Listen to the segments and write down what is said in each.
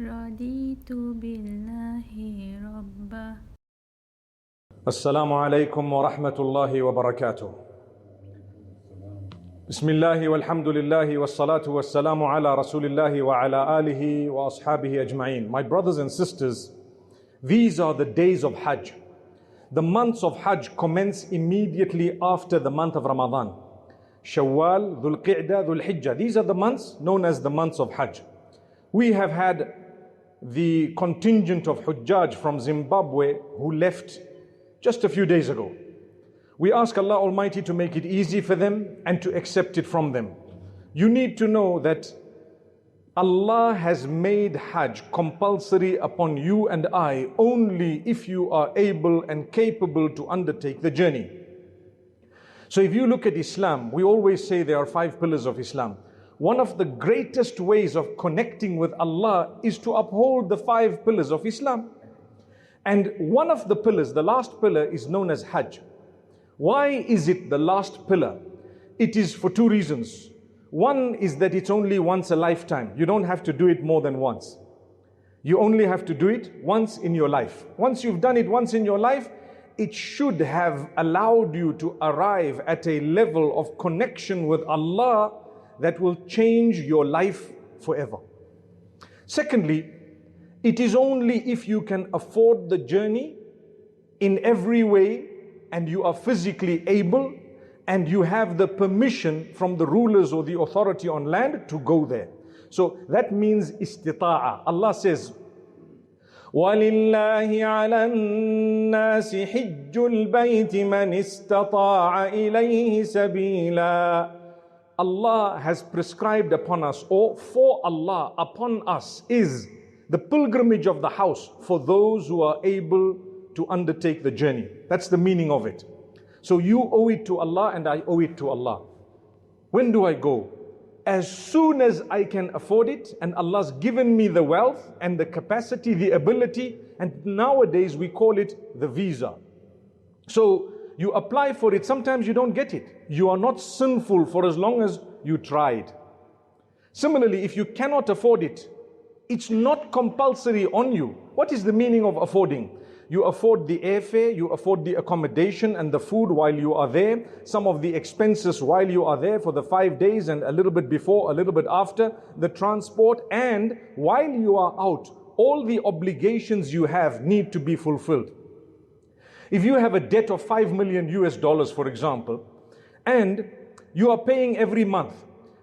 رضيت بالله ربا. السلام عليكم ورحمة الله وبركاته. بسم الله والحمد لله والصلاة والسلام على رسول الله وعلى آله وأصحابه أجمعين. My brothers and sisters, these are the days of Hajj. The months of Hajj commence immediately after the month of Ramadan. Shawwal, Dhul Qa'dah, Dhul Hijjah. These are the months known as the months of Hajj. We have had the contingent of Hujjaj from Zimbabwe who left just a few days ago. We ask Allah Almighty to make it easy for them and to accept it from them. You need to know that Allah has made Hajj compulsory upon you and I only if you are able and capable to undertake the journey. So if you look at Islam, we always say there are 5 pillars of Islam. One of the greatest ways of connecting with Allah is to uphold the 5 pillars of Islam. And one of the pillars, the last pillar, is known as Hajj. Why is it the last pillar? It is for 2 reasons. One is that it's only once a lifetime. You don't have to do it more than once. You only have to do it once in your life. Once you've done it once in your life, it should have allowed you to arrive at a level of connection with Allah that will change your life forever. Secondly, it is only if you can afford the journey in every way and you are physically able and you have the permission from the rulers or the authority on land to go there. So that means istita'a. Allah says, وَلِلَّهِ عَلَى النَّاسِ حِجُّ الْبَيْتِ مَنِ اسْتَطَاعَ إِلَيْهِ سَبِيلًا. Allah has prescribed upon us, or for Allah upon us, is the pilgrimage of the house for those who are able to undertake the journey. That's the meaning of it. So you owe it to Allah and I owe it to Allah. When do I go? As soon as I can afford it, and Allah's given me the wealth and the capacity, the ability, and nowadays we call it the visa. So you apply for it, sometimes you don't get it. You are not sinful for as long as you tried. Similarly, if you cannot afford it, it's not compulsory on you. What is the meaning of affording? You afford the airfare, you afford the accommodation and the food while you are there, some of the expenses while you are there for the 5 days and a little bit before, a little bit after, the transport, and while you are out, all the obligations you have need to be fulfilled. If you have a debt of $5 million US, for example, and you are paying every month,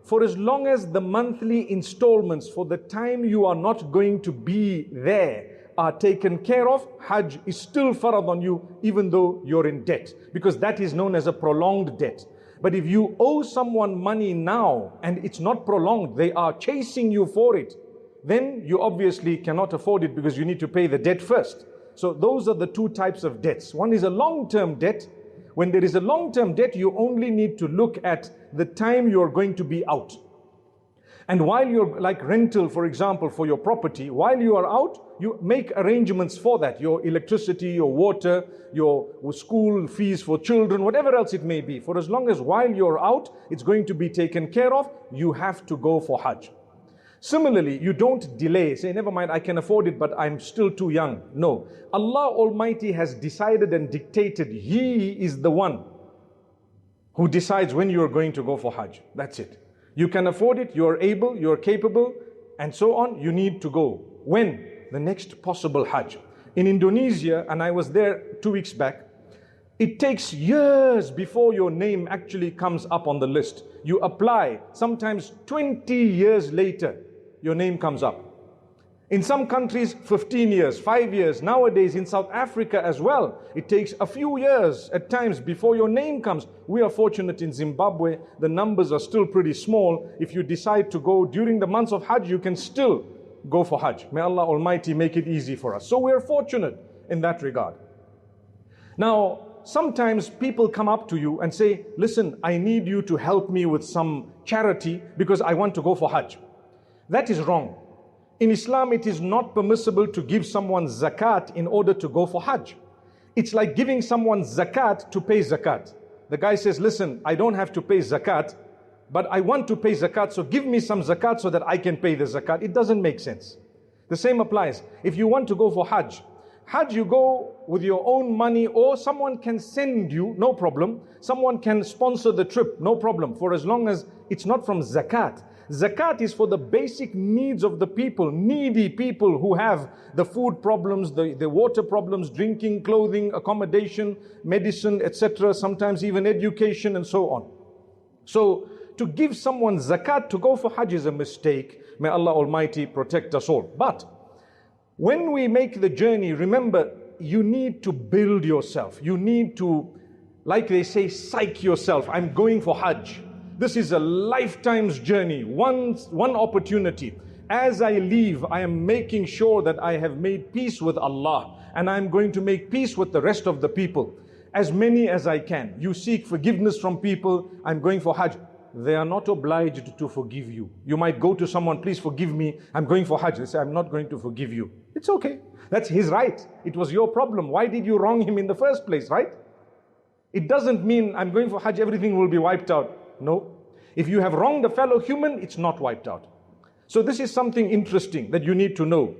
for as long as the monthly installments for the time you are not going to be there are taken care of, Hajj is still farad on you even though you're in debt, because that is known as a prolonged debt. But if you owe someone money now and it's not prolonged, they are chasing you for it, then you obviously cannot afford it because you need to pay the debt first. So those are the 2 types of debts. One is a long-term debt. When there is a long-term debt, you only need to look at the time you're going to be out. And while you're, like rental, for example, for your property, while you are out, you make arrangements for that. Your electricity, your water, your school fees for children, whatever else it may be. For as long as while you're out, it's going to be taken care of, you have to go for Hajj. Similarly, you don't delay, say, never mind, I can afford it, but I'm still too young. No. Allah Almighty has decided and dictated. He is the one who decides when you're going to go for Hajj. That's it. You can afford it, you're able, you're capable, and so on. You need to go. When? The next possible Hajj. In Indonesia, and I was there 2 weeks back, it takes years before your name actually comes up on the list. You apply, sometimes 20 years later, your name comes up. In some countries, 15 years, 5 years. Nowadays, in South Africa as well, it takes a few years at times before your name comes. We are fortunate in Zimbabwe, the numbers are still pretty small. If you decide to go during the months of Hajj, you can still go for Hajj. May Allah Almighty make it easy for us. So we are fortunate in that regard. Now, sometimes people come up to you and say, listen, I need you to help me with some charity because I want to go for Hajj. That is wrong. In Islam, it is not permissible to give someone zakat in order to go for Hajj. It's like giving someone zakat to pay zakat. The guy says, listen, I don't have to pay zakat, but I want to pay zakat, so give me some zakat so that I can pay the zakat. It doesn't make sense. The same applies. If you want to go for Hajj, Hajj you go with your own money, or someone can send you, no problem. Someone can sponsor the trip, no problem, for as long as it's not from zakat. Zakat is for the basic needs of the people, needy people who have the food problems, the water problems, drinking, clothing, accommodation, medicine, etc., sometimes even education and so on. So to give someone zakat to go for Hajj is a mistake. May Allah Almighty protect us all. But when we make the journey, remember, you need to build yourself. You need to, like they say, psych yourself. I'm going for Hajj. This is a lifetime's journey, one opportunity. As I leave, I am making sure that I have made peace with Allah, and I'm going to make peace with the rest of the people, as many as I can. You seek forgiveness from people. I'm going for Hajj. They are not obliged to forgive you. You might go to someone, please forgive me, I'm going for Hajj. They say, I'm not going to forgive you. It's okay. That's his right. It was your problem. Why did you wrong him in the first place, right? It doesn't mean I'm going for Hajj, everything will be wiped out. No. If you have wronged a fellow human, it's not wiped out. So this is something interesting that you need to know.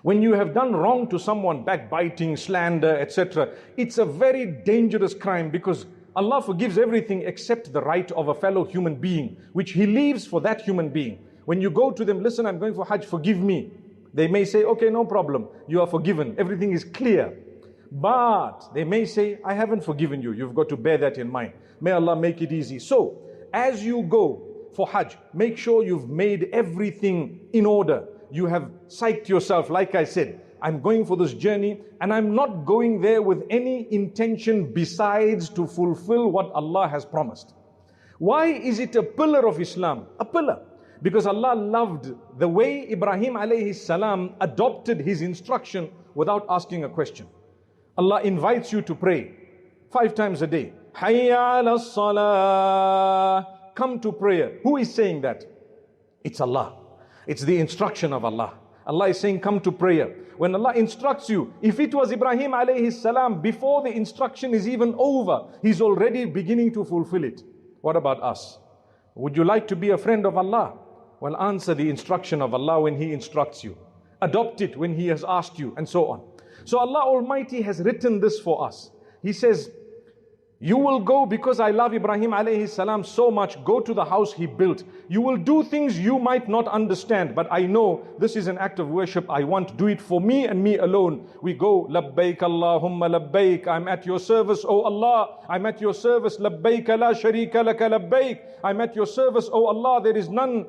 When you have done wrong to someone, backbiting, slander, etc., it's a very dangerous crime, because Allah forgives everything except the right of a fellow human being, which He leaves for that human being. When you go to them, listen, I'm going for Hajj, forgive me. They may say, okay, no problem, you are forgiven, everything is clear. But they may say, I haven't forgiven you. You've got to bear that in mind. May Allah make it easy. So, as you go for Hajj, make sure you've made everything in order. You have psyched yourself, like I said, I'm going for this journey, and I'm not going there with any intention besides to fulfill what Allah has promised. Why is it a pillar of Islam? A pillar. Because Allah loved the way Ibrahim alayhi salam adopted his instruction without asking a question. Allah invites you to pray 5 times a day. Hayya ala salah. Come to prayer. Who is saying that? It's Allah. It's the instruction of Allah. Allah is saying, come to prayer. When Allah instructs you, if it was Ibrahim alayhi salam, before the instruction is even over, he's already beginning to fulfill it. What about us? Would you like to be a friend of Allah? Well, answer the instruction of Allah when He instructs you. Adopt it when He has asked you, and so on. So Allah Almighty has written this for us. He says, you will go because I love Ibrahim alayhi salam so much. Go to the house he built. You will do things you might not understand, but I know this is an act of worship. I want, do it for me and me alone. We go, labbaik Allahumma labbaik. I'm at your service, O Allah. I'm at your service. Labbaik la sharika laka labbaik. I'm at your service, O Allah. There is none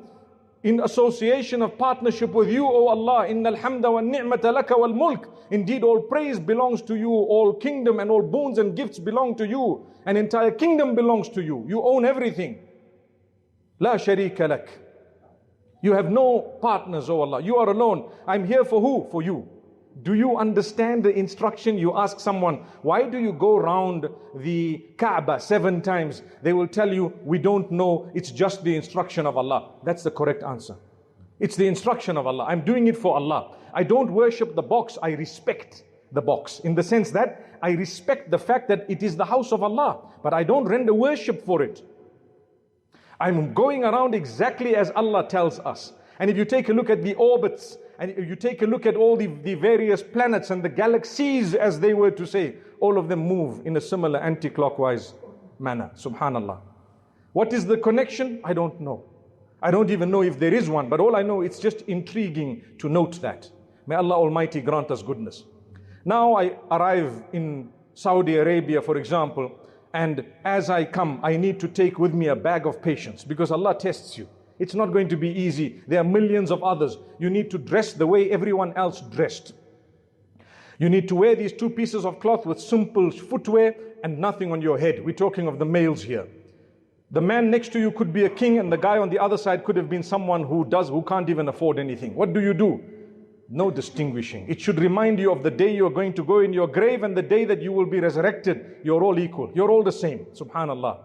in association of partnership with you, O Allah. Innal hamda wa ni'mata laka wal mulk. Indeed, all praise belongs to you, all kingdom and all boons and gifts belong to you. An entire kingdom belongs to you. You own everything. La sharika lak. You have no partners, O Allah. You are alone. I'm here for who? For you. Do you understand the instruction? You ask someone, why do you go round the Kaaba 7 times? They will tell you, we don't know, it's just the instruction of Allah. That's the correct answer. It's the instruction of Allah. I'm doing it for Allah. I don't worship the box, I respect the box. In the sense that I respect the fact that it is the house of Allah, but I don't render worship for it. I'm going around exactly as Allah tells us. And if you take a look at the orbits, and if you take a look at all the various planets and the galaxies, as they were to say, all of them move in a similar anti-clockwise manner. Subhanallah. What is the connection? I don't know. I don't even know if there is one, but all I know, it's just intriguing to note that. May Allah Almighty grant us goodness. Now I arrive in Saudi Arabia, for example, and as I come, I need to take with me a bag of patience, because Allah tests you. It's not going to be easy. There are millions of others. You need to dress the way everyone else dressed. You need to wear these 2 pieces of cloth with simple footwear and nothing on your head. We're talking of the males here. The man next to you could be a king, and the guy on the other side could have been someone who can't even afford anything. What do? No distinguishing. It should remind you of the day you're going to go in your grave and the day that you will be resurrected. You're all equal. You're all the same. Subhanallah.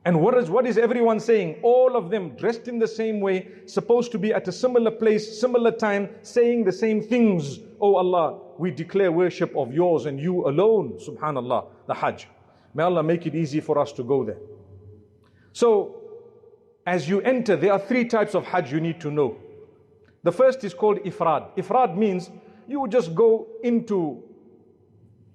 And what is everyone saying? All of them dressed in the same way, supposed to be at a similar place, similar time, saying the same things. Oh Allah, we declare worship of yours and you alone. Subhanallah, the Hajj. May Allah make it easy for us to go there. So, as you enter, there are 3 types of Hajj you need to know. The first is called ifrad. Ifrad means you just go into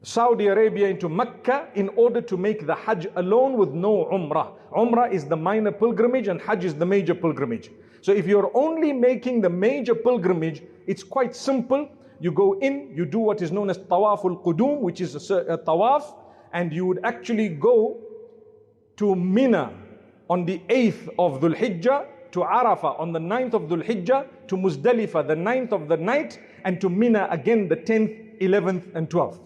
Saudi Arabia, into Mecca, in order to make the Hajj alone with no Umrah. Umrah is the minor pilgrimage and Hajj is the major pilgrimage. So if you're only making the major pilgrimage, it's quite simple. You go in, you do what is known as Tawaful Qudum, which is a tawaf, and you would actually go to Mina on the 8th of Dhul Hijjah, to Arafah on the 9th of Dhul Hijjah, to Muzdalifah the 9th of the night, and to Mina again the 10th, 11th and 12th.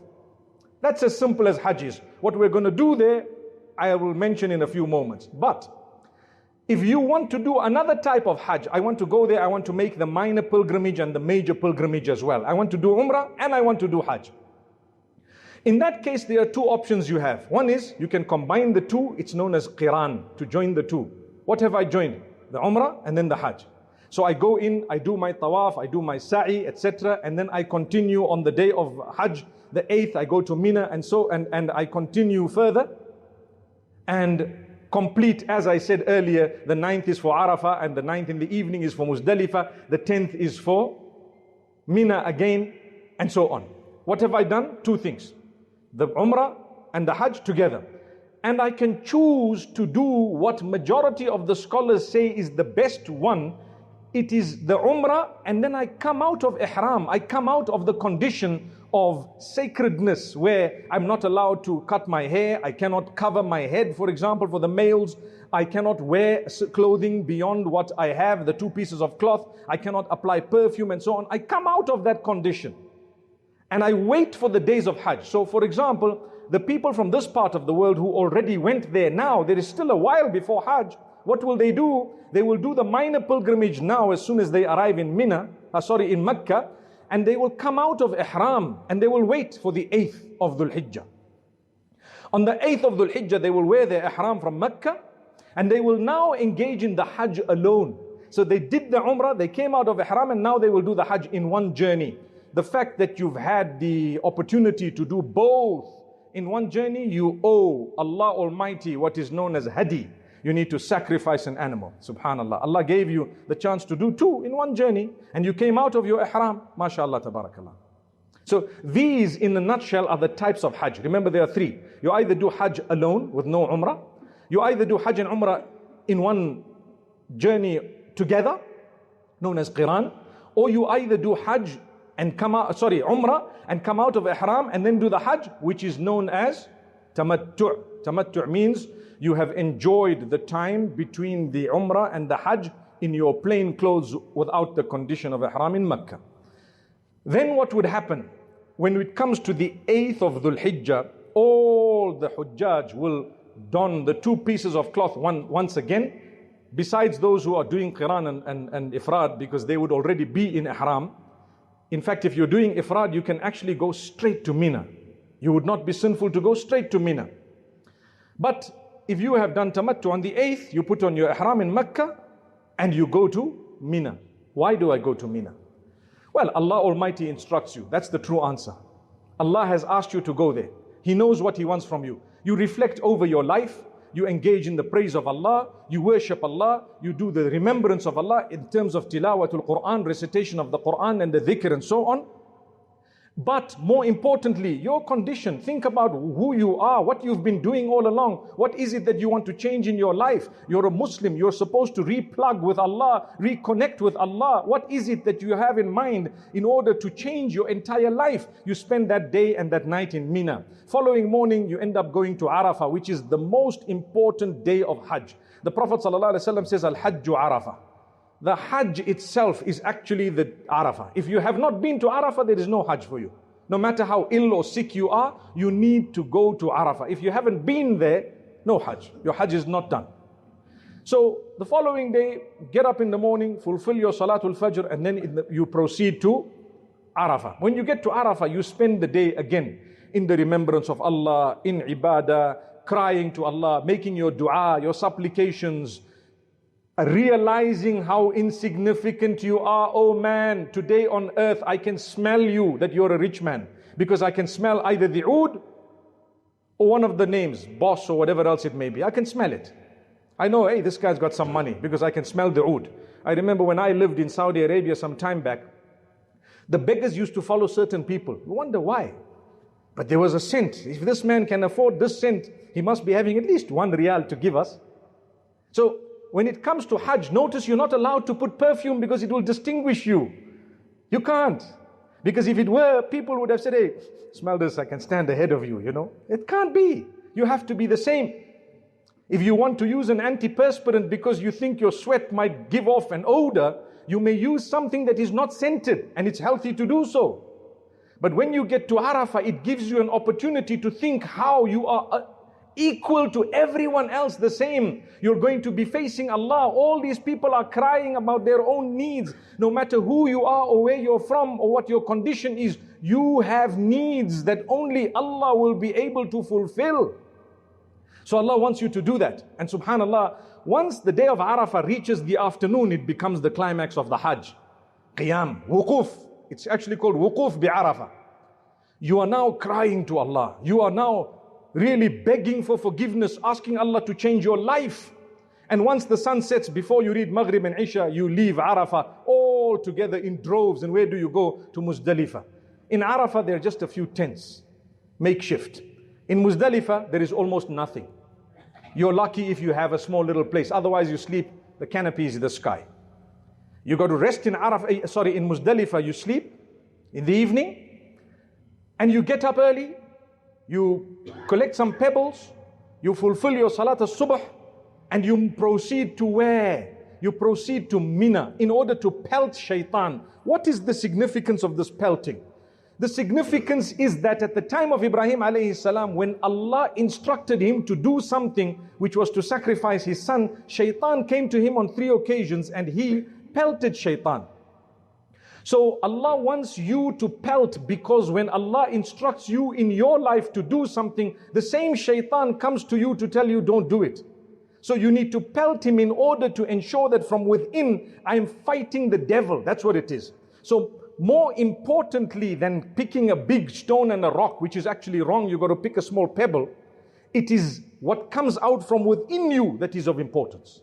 That's as simple as Hajj is. What we're going to do there, I will mention in a few moments. But if you want to do another type of Hajj, I want to go there, I want to make the minor pilgrimage and the major pilgrimage as well. I want to do Umrah and I want to do Hajj. In that case, there are two options you have. One is you can combine the two. It's known as Qiran, to join the two. What have I joined? The Umrah and then the Hajj. So I go in, I do my tawaf, I do my sa'i, etc. And then I continue on the day of Hajj, the 8th, I go to Mina and I continue further. And complete, as I said earlier, the 9th is for Arafah and the 9th in the evening is for Muzdalifah. The 10th is for Mina again, and so on. What have I done? Two things. The Umrah and the Hajj together. And I can choose to do what majority of the scholars say is the best one. It is the Umrah, and then I come out of Ihram. I come out of the condition of sacredness where I'm not allowed to cut my hair. I cannot cover my head, for example, for the males. I cannot wear clothing beyond what I have, the 2 pieces of cloth. I cannot apply perfume and so on. I come out of that condition. And I wait for the days of Hajj. So for example, the people from this part of the world who already went there now, there is still a while before Hajj. What will they do? They will do the minor pilgrimage now as soon as they arrive in in Mecca, and they will come out of Ihram and they will wait for the 8th of Dhul Hijjah. On the 8th of Dhul Hijjah, they will wear their Ihram from Mecca and they will now engage in the Hajj alone. So they did the Umrah, they came out of Ihram, and now they will do the Hajj in one journey. The fact that you've had the opportunity to do both in one journey, you owe Allah Almighty what is known as hadi. You need to sacrifice an animal. Subhanallah. Allah gave you the chance to do 2 in one journey, and you came out of your ihram. MashaAllah, tabarakallah. So these in a nutshell are the types of Hajj. Remember, there are 3. You either do Hajj alone with no Umrah. You either do Hajj and Umrah in one journey together, known as Qiran. Or you either do Hajj and Umrah and come out of Ihram and then do the Hajj, which is known as Tamattu'. Tamattu' means you have enjoyed the time between the Umrah and the Hajj in your plain clothes without the condition of Ihram in Mecca. Then what would happen? When it comes to the 8th of Dhul Hijjah, all the Hujjaj will don the 2 pieces of cloth once again, besides those who are doing Qiran and Ifrad, because they would already be in Ihram. In fact, if you're doing Ifrad, you can actually go straight to Mina. You would not be sinful to go straight to Mina. But if you have done Tamattu on the 8th, you put on your Ihram in Mecca and you go to Mina. Why do I go to Mina? Well, Allah Almighty instructs you. That's the true answer. Allah has asked you to go there. He knows what He wants from you. You reflect over your life. You engage in the praise of Allah. You worship Allah. You do the remembrance of Allah in terms of tilawatul Quran, recitation of the Quran and the dhikr and so on. But more importantly, your condition. Think about who you are, what you've been doing all along. What is it that you want to change in your life? You're a Muslim. You're supposed to replug with Allah, reconnect with Allah. What is it that you have in mind in order to change your entire life? You spend that day and that night in Mina. Following morning, you end up going to Arafah, which is the most important day of Hajj. The Prophet ﷺ says, Al-Hajju Arafah. The Hajj itself is actually the Arafah. If you have not been to Arafah, there is no Hajj for you. No matter how ill or sick you are, you need to go to Arafah. If you haven't been there, no Hajj. Your Hajj is not done. So the following day, get up in the morning, fulfill your Salatul Fajr, and then you proceed to Arafah. When you get to Arafah, you spend the day again in the remembrance of Allah, in ibadah, crying to Allah, making your dua, your supplications, realizing how insignificant you are. Oh man, today on earth I can smell you that you're a rich man, because I can smell either the oud or one of the names, boss or whatever else it may be. I can smell it. I know, hey, this guy's got some money because I can smell the oud. I remember when I lived in Saudi Arabia some time back, the beggars used to follow certain people. You wonder why. But there was a scent. If this man can afford this scent, he must be having at least 1 riyal to give us. So when it comes to Hajj, notice you're not allowed to put perfume because it will distinguish you. You can't. Because if it were, people would have said, hey, smell this, I can stand ahead of you, you know. It can't be. You have to be the same. If you want to use an antiperspirant because you think your sweat might give off an odor, you may use something that is not scented, and it's healthy to do so. But when you get to Arafah, it gives you an opportunity to think how you are equal to everyone else, the same. You're going to be facing Allah. All these people are crying about their own needs. No matter who you are or where you're from or what your condition is, you have needs that only Allah will be able to fulfill. So Allah wants you to do that. And subhanAllah, once the day of Arafah reaches the afternoon, it becomes the climax of the Hajj. Qiyam, wuquf. It's actually called wuquf bi Arafah. You are now crying to Allah. You are now really begging for forgiveness, asking Allah to change your life. And once the sun sets, before you read Maghrib and Isha, you leave Arafah all together in droves. And where do you go? To Muzdalifah. In Arafah, there are just a few tents, makeshift. In Muzdalifah, there is almost nothing. You're lucky if you have a small little place. Otherwise, you sleep, the canopy is in the sky. You go to rest in in Muzdalifah, you sleep in the evening, and you get up early, you collect some pebbles, you fulfill your Salat al-Subh, and you proceed to where? You proceed to Mina in order to pelt shaitan. What is the significance of this pelting? The significance is that at the time of Ibrahim alayhi salam, when Allah instructed him to do something which was to sacrifice his son, shaitan came to him on 3 occasions and he pelted shaitan. So Allah wants you to pelt, because when Allah instructs you in your life to do something, the same shaitan comes to you to tell you don't do it. So you need to pelt him in order to ensure that from within I am fighting the devil. That's what it is. So more importantly than picking a big stone and a rock, which is actually wrong, you've got to pick a small pebble, it is what comes out from within you that is of importance.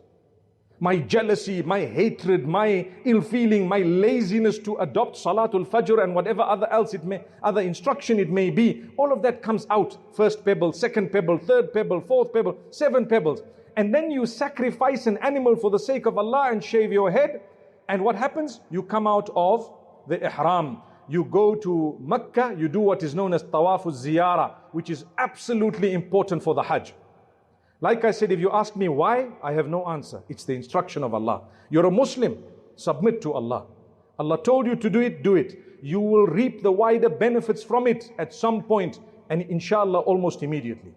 My jealousy, my hatred, my ill feeling, my laziness to adopt Salatul Fajr and whatever other instruction it may be, all of that comes out. First pebble, second pebble, third pebble, fourth pebble, 7 pebbles. And then you sacrifice an animal for the sake of Allah and shave your head. And what happens? You come out of the ihram. You go to Mecca, you do what is known as Tawaf al-Ziyarah, which is absolutely important for the Hajj. Like I said, if you ask me why, I have no answer. It's the instruction of Allah. You're a Muslim, submit to Allah. Allah told you to do it, do it. You will reap the wider benefits from it at some point, and inshallah almost immediately.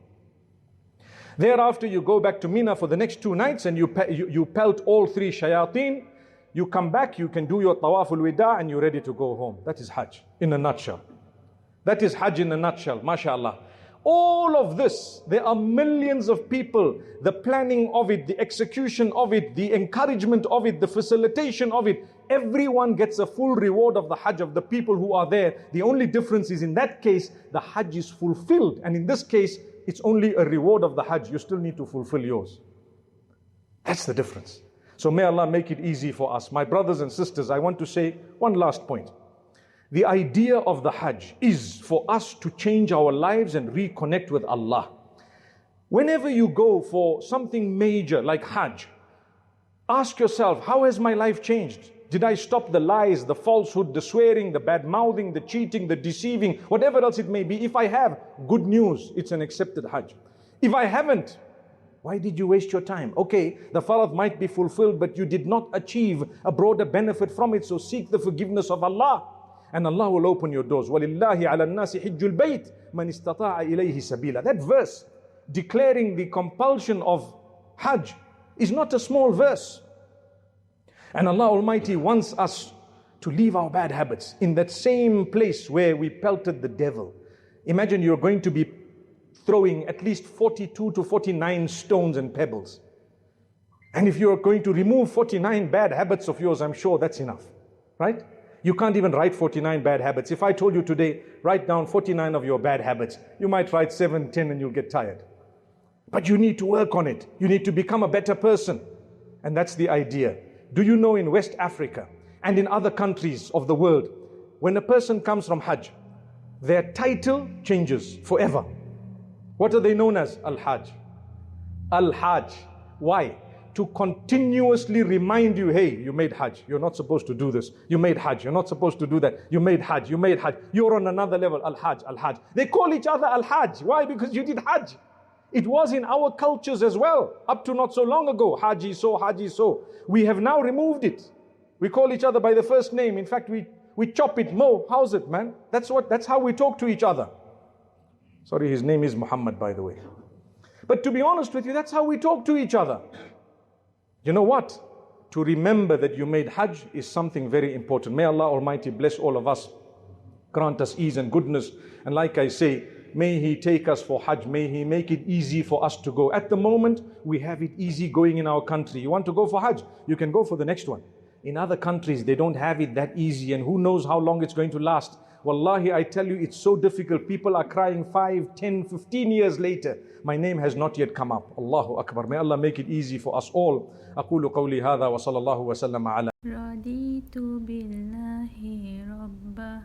Thereafter you go back to Mina for the next 2 nights and you pelt all 3 shayateen. You come back, you can do your Tawaf al-Wida and you're ready to go home. That is Hajj in a nutshell. That is Hajj in a nutshell, mashallah. All of this, there are millions of people, the planning of it, the execution of it, the encouragement of it, the facilitation of it. Everyone gets a full reward of the Hajj of the people who are there. The only difference is in that case, the Hajj is fulfilled. And in this case, it's only a reward of the Hajj. You still need to fulfill yours. That's the difference. So may Allah make it easy for us. My brothers and sisters, I want to say one last point. The idea of the Hajj is for us to change our lives and reconnect with Allah. Whenever you go for something major like Hajj, ask yourself, how has my life changed? Did I stop the lies, the falsehood, the swearing, the bad mouthing, the cheating, the deceiving, whatever else it may be? If I have, good news, it's an accepted Hajj. If I haven't, why did you waste your time? Okay, the farad might be fulfilled, but you did not achieve a broader benefit from it, so seek the forgiveness of Allah. And Allah will open your doors. وَلِلَّهِ عَلَى النَّاسِ حِجُّ الْبَيْتِ مَنِ اسْتَطَاعَ إِلَيْهِ سَبِيلًا. That verse declaring the compulsion of Hajj is not a small verse. And Allah Almighty wants us to leave our bad habits in that same place where we pelted the devil. Imagine you're going to be throwing at least 42 to 49 stones and pebbles. And if you're going to remove 49 bad habits of yours, I'm sure that's enough, right? You can't even write 49 bad habits. If I told you today, write down 49 of your bad habits, you might write 7, 10 and you'll get tired. But you need to work on it. You need to become a better person. And that's the idea. Do you know in West Africa and in other countries of the world, when a person comes from Hajj, their title changes forever. What are they known as? Al-Hajj. Al-Hajj. Why? To continuously remind you, hey, you made Hajj. You're not supposed to do this. You made Hajj. You're not supposed to do that. You made Hajj. You made Hajj. You're on another level. Al-Hajj. Al-Hajj. They call each other Al-Hajj. Why? Because you did Hajj. It was in our cultures as well, up to not so long ago. Hajj is so, Hajj is so. We have now removed it. We call each other by the first name. In fact, we chop it. Mo, how's it, man? That's how we talk to each other. Sorry, his name is Muhammad, by the way. But to be honest with you, that's how we talk to each other. You know what? To remember that you made Hajj is something very important. May Allah Almighty bless all of us, grant us ease and goodness. And like I say, may He take us for Hajj. May He make it easy for us to go. At the moment, we have it easy going in our country. You want to go for Hajj? You can go for the next one. In other countries, they don't have it that easy, and who knows how long it's going to last. Wallahi, I tell you, it's so difficult. People are crying 5, 10, 15 years later. My name has not yet come up. Allahu Akbar. May Allah make it easy for us all. أقول قولي هذا وصلى الله وسلم على رضيت بالله ربا